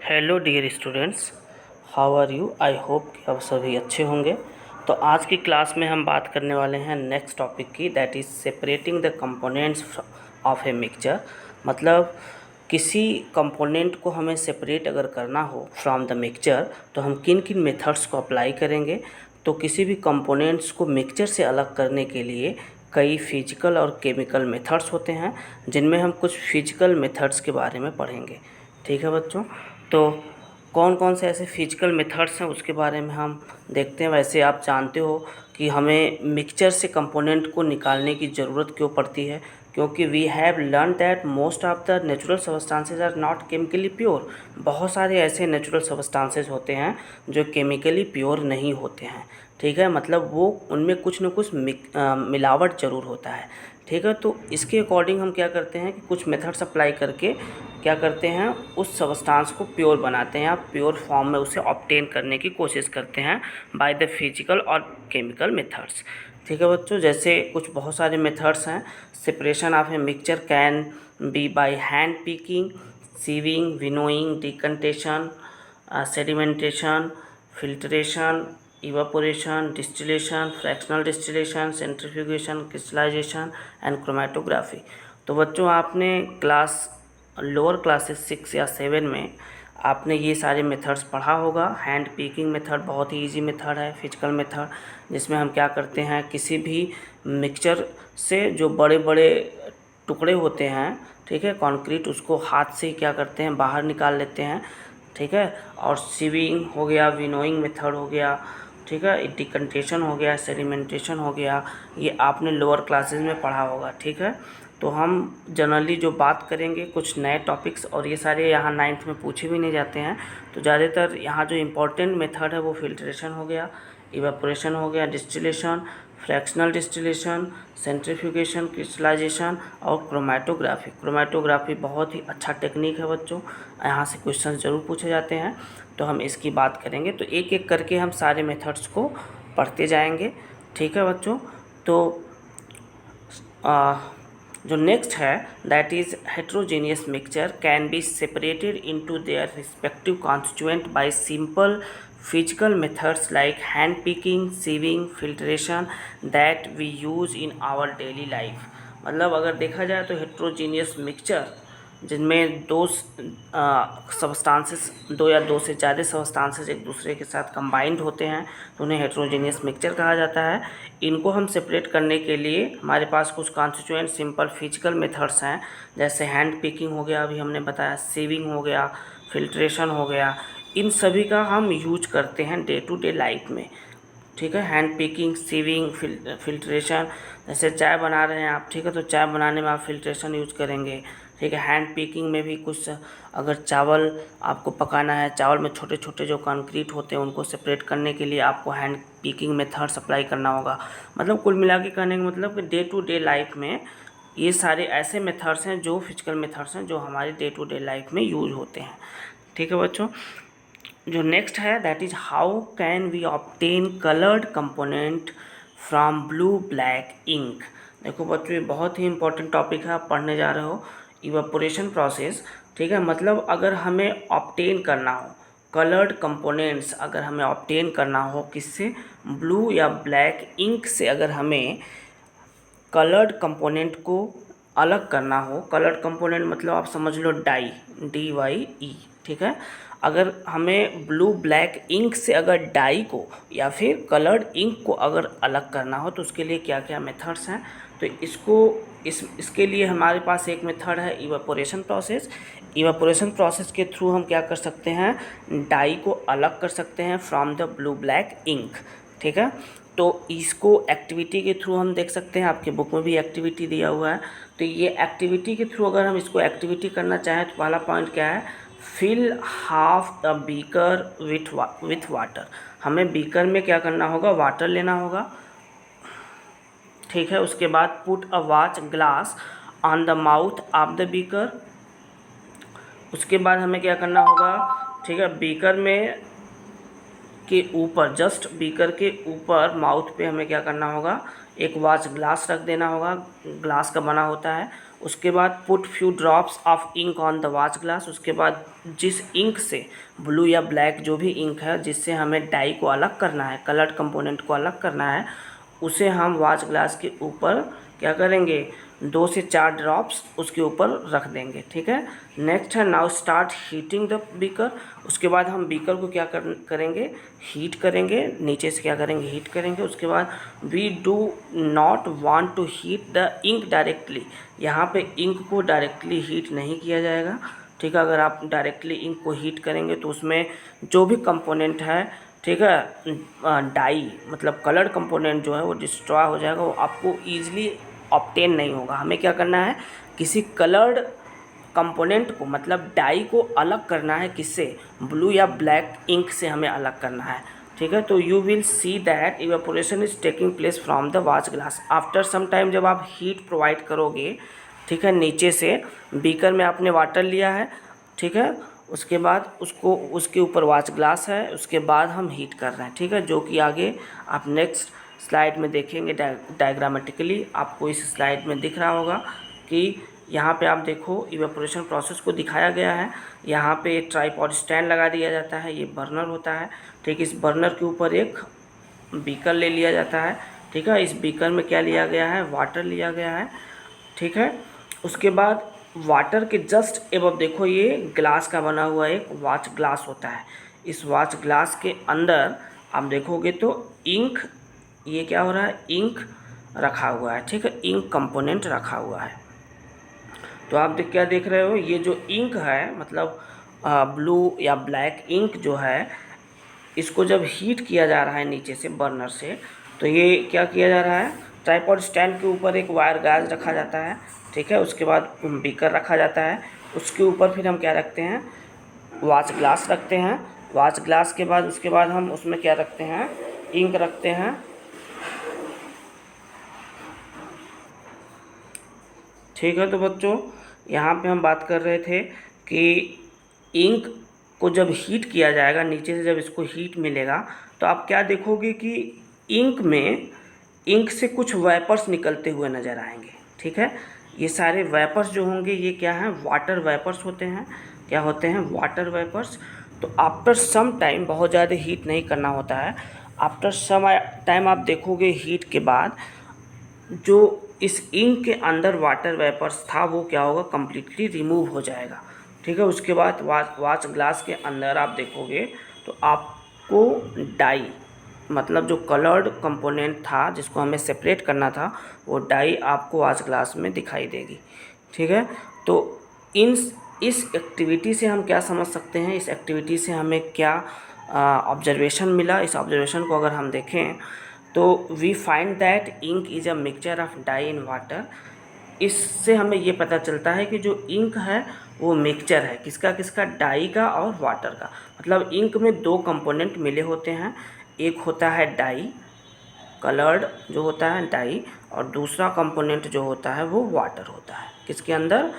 Hello dear students, how are you. I hope कि आप सभी अच्छे होंगे। तो आज की क्लास में हम बात करने वाले हैं नेक्स्ट टॉपिक की, that is separating the components of a mixture. मतलब किसी कंपोनेंट को हमें सेपरेट अगर करना हो फ्रॉम द मिक्सचर तो हम किन किन मेथड्स को अप्लाई करेंगे। तो किसी भी कंपोनेंट्स को मिक्सचर से अलग करने के लिए कई फिजिकल और केमिकल मेथड्स होते हैं, जिनमें हम कुछ फिजिकल मेथड्स के बारे में पढ़ेंगे। ठीक है बच्चों, तो कौन कौन से ऐसे फिजिकल मेथड्स हैं उसके बारे में हम देखते हैं। वैसे आप जानते हो कि हमें मिक्सचर से कंपोनेंट को निकालने की ज़रूरत क्यों पड़ती है, क्योंकि we have learn that most of the natural substances are not chemically pure. बहुत सारे ऐसे नेचुरल सबस्टांसेस होते हैं जो केमिकली प्योर नहीं होते हैं। ठीक है, मतलब वो उनमें कुछ न कुछ मिलावट ज़रूर होता है। ठीक है, तो इसके अकॉर्डिंग हम क्या करते हैं कि कुछ मेथड्स अप्लाई करके क्या करते हैं, उस सबस्टांस को प्योर बनाते हैं या प्योर फॉर्म में उसे ऑब्टेन करने की कोशिश करते हैं बाय द फिजिकल और केमिकल मेथड्स। ठीक है बच्चों, जैसे कुछ बहुत सारे मेथड्स हैं। Separation of a mixture can be by hand picking, sieving, winnowing, decantation, sedimentation, filtration, evaporation, distillation, fractional distillation, centrifugation, crystallization and chromatography. तो बच्चों आपने लोअर क्लासेस 6 या 7 में आपने ये सारे मेथड्स पढ़ा होगा। हैंड पिकिंग मेथड बहुत ही इजी मेथड है, फिजिकल मेथड, जिसमें हम क्या करते हैं, किसी भी मिक्सचर से जो बड़े बड़े टुकड़े होते हैं, ठीक है, कंक्रीट, उसको हाथ से ही क्या करते हैं, बाहर निकाल लेते हैं। ठीक है, और सीविंग हो गया, विनोइंग मेथड हो गया, ठीक है, डिकंटेशन हो गया, सेडिमेंटेशन हो गया, ये आपने लोअर क्लासेस में पढ़ा होगा। ठीक है, तो हम जनरली जो बात करेंगे कुछ नए टॉपिक्स, और ये सारे यहाँ 9th में पूछे भी नहीं जाते हैं। तो ज़्यादातर यहाँ जो इम्पोर्टेंट मेथड है वो फिल्ट्रेशन हो गया, इवेपोरेशन हो गया, distillation, fractional distillation, centrifugation, crystallisation और क्रोमेटोग्राफी। क्रोमेटोग्राफी बहुत ही अच्छा टेक्निक है बच्चों, यहाँ से क्वेश्चन ज़रूर पूछे जाते हैं, तो हम इसकी बात करेंगे। तो एक एक करके हम सारे मेथड्स को पढ़ते जाएंगे। ठीक है बच्चों, तो जो नेक्स्ट है that is heterogeneous mixture can be separated into their respective constituent by simple physical methods like hand picking, sieving, filtration that we use in our daily life. मतलब अगर देखा जाए तो हेट्रोजेनियस मिक्सचर जिनमें सबस्टांसेस, दो या दो से ज़्यादा सबस्टांसेस एक दूसरे के साथ कंबाइंड होते हैं, तो उन्हें हेट्रोजेनियस मिक्सचर कहा जाता है। इनको हम सेपरेट करने के लिए हमारे पास कुछ कॉन्स्टिट्यूएंट सिंपल फिजिकल मेथड्स हैं, जैसे हैंड पिकिंग हो गया, अभी हमने बताया, सीविंग हो गया, फिल्ट्रेशन हो गया। इन सभी का हम यूज करते हैं डे टू डे लाइफ में। ठीक है, हैंड पिकिंग, सीविंग, फिल्ट्रेशन, जैसे चाय बना रहे हैं आप, ठीक है, तो चाय बनाने में आप फिल्ट्रेशन यूज करेंगे। ठीक है, हैंड पिकिंग में भी कुछ, अगर चावल आपको पकाना है, चावल में छोटे छोटे जो कंक्रीट होते हैं उनको सेपरेट करने के लिए आपको हैंड पिकिंग मेथड अप्लाई करना होगा। मतलब कुल मिला के कहने का मतलब कि डे टू डे लाइफ में ये सारे ऐसे मेथड्स हैं, जो फिजिकल मेथड्स हैं, जो हमारे डे टू डे लाइफ में यूज होते हैं। ठीक है बच्चों, जो नेक्स्ट है that is how can we obtain coloured component from blue black ink. देखो बच्चों, ये बहुत ही इंपॉर्टेंट टॉपिक है, आप पढ़ने जा रहे हो, इवेपोरेशन प्रोसेस। ठीक है, मतलब अगर हमें ऑब्टेन करना हो कलर्ड कंपोनेंट्स, अगर हमें ऑब्टेन करना हो किससे, ब्लू या ब्लैक इंक से, अगर हमें कलर्ड कंपोनेंट को अलग करना हो, कलर्ड कंपोनेंट मतलब आप समझ लो डाई, DYE। ठीक है, अगर हमें ब्लू ब्लैक इंक से अगर डाई को या फिर कलर्ड इंक को अगर अलग करना हो तो उसके लिए क्या क्या मेथड्स हैं। तो इसके लिए हमारे पास एक मेथड है इवेपोरेशन प्रोसेस। इवेपोरेशन प्रोसेस के थ्रू हम क्या कर सकते हैं, डाई को अलग कर सकते हैं from the blue black ink. ठीक है, तो इसको एक्टिविटी के थ्रू हम देख सकते हैं, आपके बुक में भी एक्टिविटी दिया हुआ है। तो ये एक्टिविटी के थ्रू अगर हम इसको एक्टिविटी करना चाहें तो पहला पॉइंट क्या है, fill half the beaker with water. हमें बीकर में क्या करना होगा, वाटर लेना होगा। ठीक है, उसके बाद put a watch glass on the mouth of the beaker. उसके बाद हमें क्या करना होगा, ठीक है, बीकर में के ऊपर, जस्ट बीकर के ऊपर माउथ पे हमें क्या करना होगा, एक वॉच ग्लास रख देना होगा, ग्लास का बना होता है, उसके बाद put few drops of ink on the watch glass, उसके बाद जिस इंक से ब्लू या ब्लैक जो भी इंक है जिससे हमें डाई को अलग करना है, कलर्ड कंपोनेंट को अलग करना है, उसे हम वॉच ग्लास के ऊपर क्या करेंगे, 2 से 4 ड्रॉप्स उसके ऊपर रख देंगे। ठीक है। नेक्स्ट है now start heating the beaker. उसके बाद हम बीकर को क्या करेंगे, हीट करेंगे, नीचे से क्या करेंगे, हीट करेंगे। उसके बाद we do not want to heat the ink directly, यहाँ पे इंक को डायरेक्टली हीट नहीं किया जाएगा। ठीक है। अगर आप डायरेक्टली इंक को हीट करेंगे तो उसमें जो भी कंपोनेंट है, ठीक है, डाई मतलब कलर कंपोनेंट जो है वो डिस्ट्रॉय हो जाएगा, वो आपको ईजिली ऑब्टेन नहीं होगा। हमें क्या करना है, किसी कलर्ड कंपोनेंट को मतलब डाई को अलग करना है, किससे, ब्लू या ब्लैक इंक से हमें अलग करना है। ठीक है। तो you will see that evaporation is taking place from the watch glass after some time. जब आप हीट प्रोवाइड करोगे, ठीक है, नीचे से बीकर में आपने वाटर लिया है, ठीक है, उसके बाद उसको उसके ऊपर वॉच ग्लास है, उसके बाद हम हीट कर रहे हैं। ठीक है। जो कि आगे आप नेक्स्ट स्लाइड में देखेंगे डायग्रामेटिकली आपको इस स्लाइड में दिख रहा होगा कि यहाँ पे आप देखो इवेपोरेशन प्रोसेस को दिखाया गया है। यहाँ पे ट्राइपॉड स्टैंड लगा दिया जाता है, ये बर्नर होता है। ठीक, इस बर्नर के ऊपर एक बीकर ले लिया जाता है। ठीक है। इस बीकर में क्या लिया गया है, वाटर लिया गया है। ठीक है। उसके बाद वाटर के जस्ट एबव देखो ये ग्लास का बना हुआ एक वॉच ग्लास होता है। इस वॉच ग्लास के अंदर आप देखोगे तो इंक, ये क्या हो रहा है, इंक रखा हुआ है। ठीक है। इंक कंपोनेंट रखा हुआ है। तो आप क्या देख रहे हो, ये जो इंक है मतलब ब्लू या ब्लैक इंक जो है, इसको जब हीट किया जा रहा है नीचे से बर्नर से, तो ये क्या किया जा रहा है, ट्राइपॉड स्टैंड के ऊपर एक वायर गाज रखा जाता है। ठीक है। उसके बाद बीकर रखा जाता है, उसके ऊपर फिर हम क्या रखते हैं, वॉच ग्लास रखते हैं। वॉच ग्लास के बाद उसके बाद हम उसमें क्या रखते हैं, इंक रखते हैं। ठीक है। तो बच्चों यहाँ पे हम बात कर रहे थे कि इंक को जब हीट किया जाएगा, नीचे से जब इसको हीट मिलेगा, तो आप क्या देखोगे कि इंक से कुछ वेपर्स निकलते हुए नज़र आएंगे। ठीक है। ये सारे वेपर्स जो होंगे ये क्या हैं, वाटर वेपर्स होते हैं। क्या होते हैं, वाटर वेपर्स। तो आफ्टर सम टाइम, बहुत ज़्यादा हीट नहीं करना होता है, आफ्टर सम टाइम आप देखोगे हीट के बाद जो इस इंक के अंदर वाटर वेपर्स था वो क्या होगा, कम्प्लीटली रिमूव हो जाएगा। ठीक है। उसके बाद वॉच ग्लास के अंदर आप देखोगे तो आपको डाई मतलब जो कलर्ड कंपोनेंट था जिसको हमें सेपरेट करना था, वो डाई आपको वॉच ग्लास में दिखाई देगी। ठीक है। तो इस एक्टिविटी से हम क्या समझ सकते हैं, इस एक्टिविटी से हमें क्या ऑब्जर्वेशन मिला, इस ऑब्जर्वेशन को अगर हम देखें तो we find that ink is a mixture of dye in water. इससे हमें ये पता चलता है कि जो इंक है वो मिक्सचर है, किसका किसका, डाई का और वाटर का। मतलब इंक में 2 कंपोनेंट मिले होते हैं, एक होता है डाई, कलर्ड जो होता है डाई, और दूसरा कंपोनेंट जो होता है वो वाटर होता है। किसके अंदर,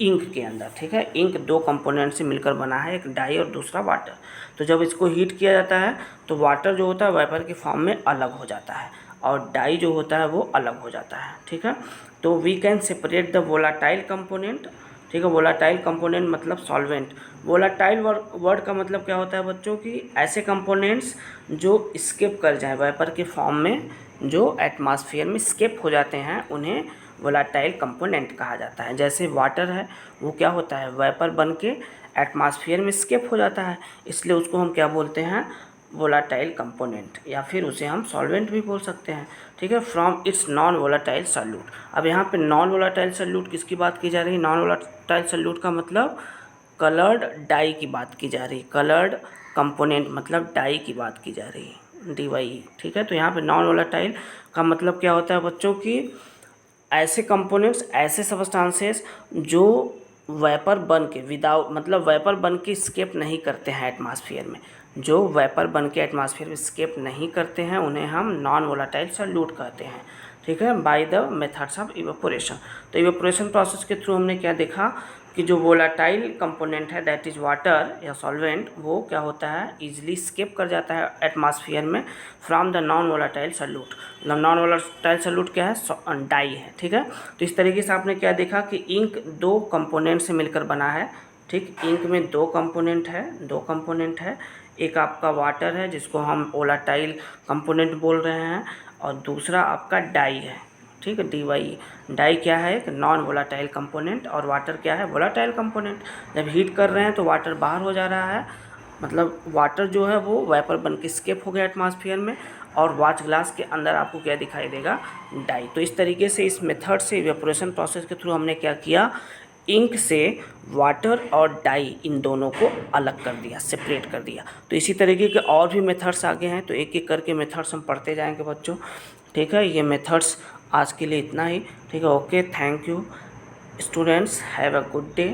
इंक के अंदर। ठीक है। इंक 2 कंपोनेंट से मिलकर बना है, एक डाई और दूसरा वाटर। तो जब इसको हीट किया जाता है तो वाटर जो होता है वेपर के फॉर्म में अलग हो जाता है और डाई जो होता है वो अलग हो जाता है। ठीक है। तो we can separate the volatile component. ठीक है। वोलाटाइल कंपोनेंट मतलब सॉल्वेंट। वोलाटाइल वर्ड का मतलब क्या होता है बच्चों की, ऐसे कंपोनेंट्स जो स्केप कर जाएं वेपर के फॉर्म में, जो एटमॉस्फेयर में स्केप हो जाते हैं, उन्हें वोलाटाइल कंपोनेंट कहा जाता है। जैसे वाटर है वो क्या होता है, वेपर बन के एटमॉस्फेयर में स्केप हो जाता है, इसलिए उसको हम क्या बोलते हैं, वोलाटाइल कंपोनेंट, या फिर उसे हम सॉल्वेंट भी बोल सकते हैं। ठीक है। From its non volatile solute. अब यहाँ पे नॉन वोलाटाइल सॉल्यूट किसकी बात की जा रही है, नॉन वोलाटाइल सॉल्यूट का मतलब कलर्ड डाई की बात की जा रही है, कलर्ड कंपोनेंट मतलब डाई की बात की जा रही है, DYE। ठीक है। तो यहाँ पे नॉन वोलाटाइल का मतलब क्या होता है बच्चों की, ऐसे कंपोनेंट्स, ऐसे सबस्टांसेस जो वेपर बन के विदाउट मतलब वेपर बन के स्केप नहीं करते हैं एटमॉस्फेयर में, जो वेपर बन के एटमॉस्फेयर में स्केप नहीं करते हैं उन्हें हम नॉन वोलाटाइल सॉल्यूट कहते हैं। ठीक है। By the methods of evaporation. तो इवेपोरेशन प्रोसेस के थ्रू हमने क्या देखा कि जो वोलाटाइल कंपोनेंट है दैट इज़ वाटर या सॉल्वेंट, वो क्या होता है इजीली स्केप कर जाता है एटमॉस्फेयर में from the non volatile solute. मतलब नॉन वोलाटाइल सॉल्यूट क्या है, डाई है, ठीक है। तो इस तरीके से आपने क्या देखा कि इंक दो कंपोनेंट से मिलकर बना है, ठीक। इंक में दो कंपोनेंट है, एक आपका वाटर है जिसको हम वोलाटाइल कंपोनेंट बोल रहे हैं, और दूसरा आपका डाई है, ठीक है, डी डाई क्या है, एक नॉन वोलाटाइल कंपोनेंट, और वाटर क्या है, वोलाटाइल कंपोनेंट। जब हीट कर रहे हैं तो वाटर बाहर हो जा रहा है, मतलब वाटर जो है वो वेपर बन के स्केप हो गया एटमॉस्फेयर में, और वाच ग्लास के अंदर आपको क्या दिखाई देगा, डाई। तो इस तरीके से इस मेथड से इवेपोरेशन प्रोसेस के थ्रू हमने क्या किया, इंक से वाटर और डाई इन दोनों को अलग कर दिया, सेपरेट कर दिया। तो इसी तरीके के और भी मेथड्स आगे हैं, तो एक एक करके मेथड्स हम पढ़ते जाएंगे बच्चों, ठीक है। ये मेथड्स आज के लिए इतना ही, ठीक है। Okay, thank you students, have a good day.